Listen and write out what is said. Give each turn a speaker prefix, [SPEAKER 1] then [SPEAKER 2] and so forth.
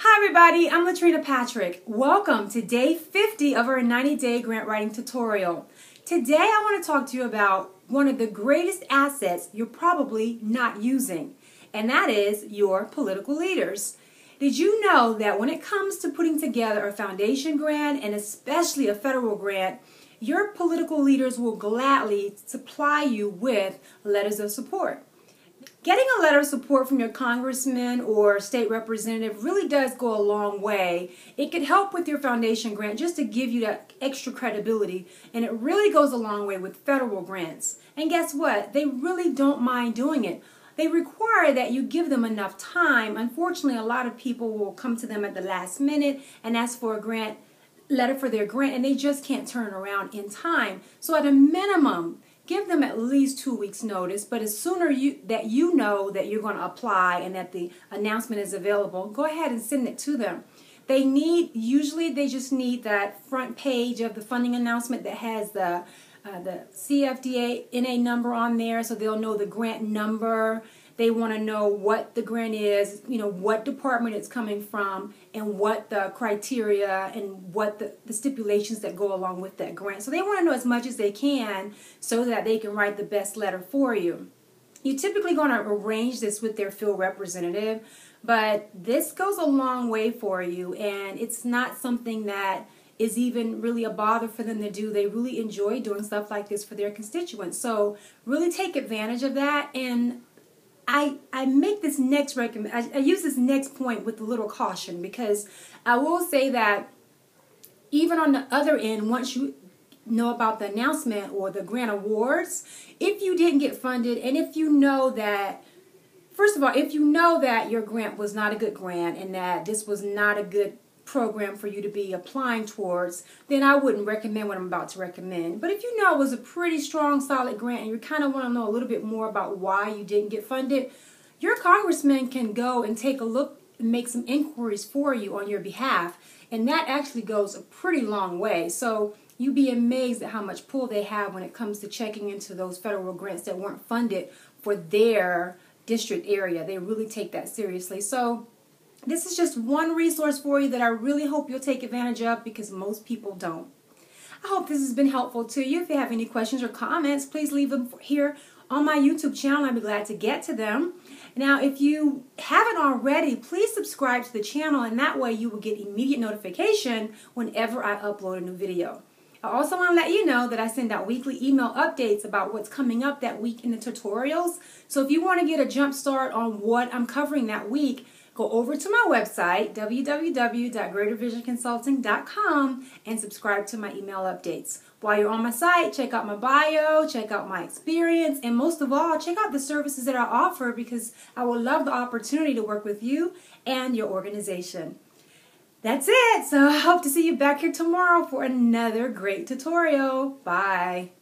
[SPEAKER 1] Hi everybody, I'm Latrina Patrick. Welcome to day 50 of our 90-day grant writing tutorial. Today I want to talk to you about one of the greatest assets you're probably not using, and that is your political leaders. Did you know that when it comes to putting together a foundation grant, and especially a federal grant, your political leaders will gladly supply you with letters of support? Getting a letter of support from your congressman or state representative really does go a long way. It could help with your foundation grant just to give you that extra credibility, and it really goes a long way with federal grants. And guess what? They really don't mind doing it. They require that you give them enough time. Unfortunately, a lot of people will come to them at the last minute and ask for a letter for their grant, and they just can't turn around in time. So at a minimum, give them at least 2 weeks notice, but as sooner that you know that you're going to apply and that the announcement is available, go ahead and send it to them. Usually they just need that front page of the funding announcement that has the CFDA NA number on there, so they'll know the grant number. They want to know what the grant is, what department it's coming from, and what the criteria and what the stipulations that go along with that grant. So they want to know as much as they can so that they can write the best letter for you. You're typically going to arrange this with their field representative, but this goes a long way for you, and it's not something that is even really a bother for them to do. They really enjoy doing stuff like this for their constituents. So really take advantage of that. And I make this next I use this next point with a little caution, because I will say that even on the other end, once you know about the announcement or the grant awards, if you didn't get funded, and if you know that, first of all, if you know that your grant was not a good grant and that this was not a good program for you to be applying towards, then I wouldn't recommend what I'm about to recommend. But if you know it was a pretty strong, solid grant, and you kind of want to know a little bit more about why you didn't get funded, your congressman can go and take a look and make some inquiries for you on your behalf, and that actually goes a pretty long way. So you'd be amazed at how much pull they have when it comes to checking into those federal grants that weren't funded for their district area. They really take that seriously. So this is just one resource for you that I really hope you'll take advantage of, because most people don't. I hope this has been helpful to you. If you have any questions or comments, please leave them here on my YouTube channel. I'd be glad to get to them. Now, if you haven't already, please subscribe to the channel, and that way you will get immediate notification whenever I upload a new video. I also want to let you know that I send out weekly email updates about what's coming up that week in the tutorials. So if you want to get a jump start on what I'm covering that week, go over to my website, www.greatervisionconsulting.com, and subscribe to my email updates. While you're on my site, check out my bio, check out my experience, and most of all, check out the services that I offer, because I would love the opportunity to work with you and your organization. That's it. So I hope to see you back here tomorrow for another great tutorial. Bye.